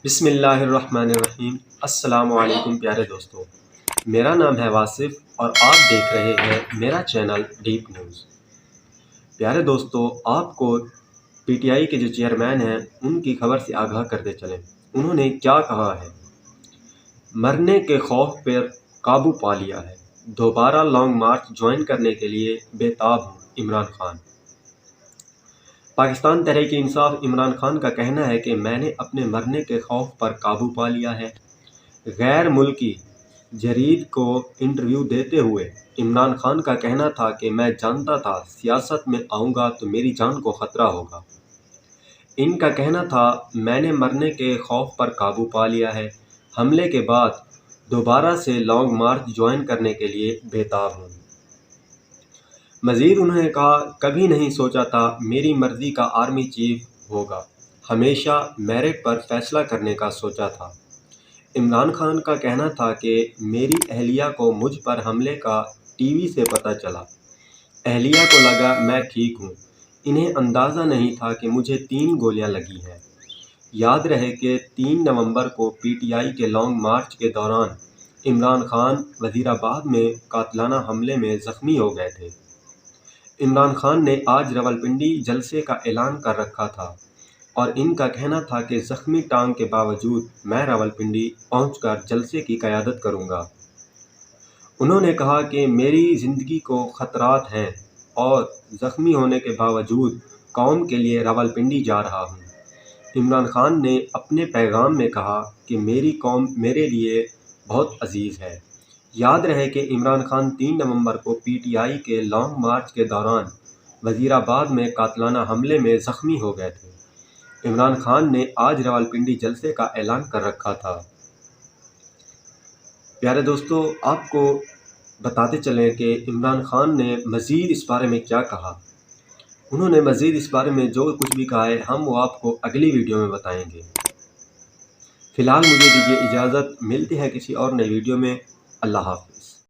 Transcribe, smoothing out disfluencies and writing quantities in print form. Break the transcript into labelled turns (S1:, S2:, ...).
S1: بسم اللہ الرحمن الرحیم۔ السلام علیکم پیارے دوستو، میرا نام ہے واصف اور آپ دیکھ رہے ہیں میرا چینل ڈیپ نیوز۔ پیارے دوستو، آپ کو پی ٹی آئی کے جو چیئرمین ہیں ان کی خبر سے آگاہ کرتے چلیں۔ انہوں نے کیا کہا ہے؟ مرنے کے خوف پر قابو پا لیا ہے، دوبارہ لانگ مارچ جوائن کرنے کے لیے بے تاب ہوں عمران خان۔ پاکستان تحریک انصاف عمران خان کا کہنا ہے کہ میں نے اپنے مرنے کے خوف پر قابو پا لیا ہے۔ غیر ملکی جریدے کو انٹرویو دیتے ہوئے عمران خان کا کہنا تھا کہ میں جانتا تھا سیاست میں آؤں گا تو میری جان کو خطرہ ہوگا۔ ان کا کہنا تھا میں نے مرنے کے خوف پر قابو پا لیا ہے، حملے کے بعد دوبارہ سے لانگ مارچ جوائن کرنے کے لیے بے تاب ہوں۔ مزید انہوں نے کہا کبھی نہیں سوچا تھا میری مرضی کا آرمی چیف ہوگا، ہمیشہ میرٹ پر فیصلہ کرنے کا سوچا تھا۔ عمران خان کا کہنا تھا کہ میری اہلیہ کو مجھ پر حملے کا ٹی وی سے پتہ چلا، اہلیہ کو لگا میں ٹھیک ہوں، انہیں اندازہ نہیں تھا کہ مجھے 3 گولیاں لگی ہیں۔ یاد رہے کہ 3 نومبر کو پی ٹی آئی کے لانگ مارچ کے دوران عمران خان وزیر آباد میں قاتلانہ حملے میں زخمی ہو گئے تھے۔ عمران خان نے آج راولپنڈی جلسے کا اعلان کر رکھا تھا اور ان کا کہنا تھا کہ زخمی ٹانگ کے باوجود میں راولپنڈی پہنچ کر جلسے کی قیادت کروں گا۔ انہوں نے کہا کہ میری زندگی کو خطرات ہیں اور زخمی ہونے کے باوجود قوم کے لیے راولپنڈی جا رہا ہوں۔ عمران خان نے اپنے پیغام میں کہا کہ میری قوم میرے لیے بہت عزیز ہے۔ یاد رہے کہ عمران خان 3 نومبر کو پی ٹی آئی کے لانگ مارچ کے دوران وزیر آباد میں قاتلانہ حملے میں زخمی ہو گئے تھے۔ عمران خان نے آج راولپنڈی جلسے کا اعلان کر رکھا تھا۔ پیارے دوستو، آپ کو بتاتے چلیں کہ عمران خان نے مزید اس بارے میں کیا کہا۔ انہوں نے مزید اس بارے میں جو کچھ بھی کہا ہے ہم وہ آپ کو اگلی ویڈیو میں بتائیں گے۔ فی الحال مجھے دیجیے اجازت، ملتے ہیں کسی اور نئی ویڈیو میں۔ اللہ حافظ۔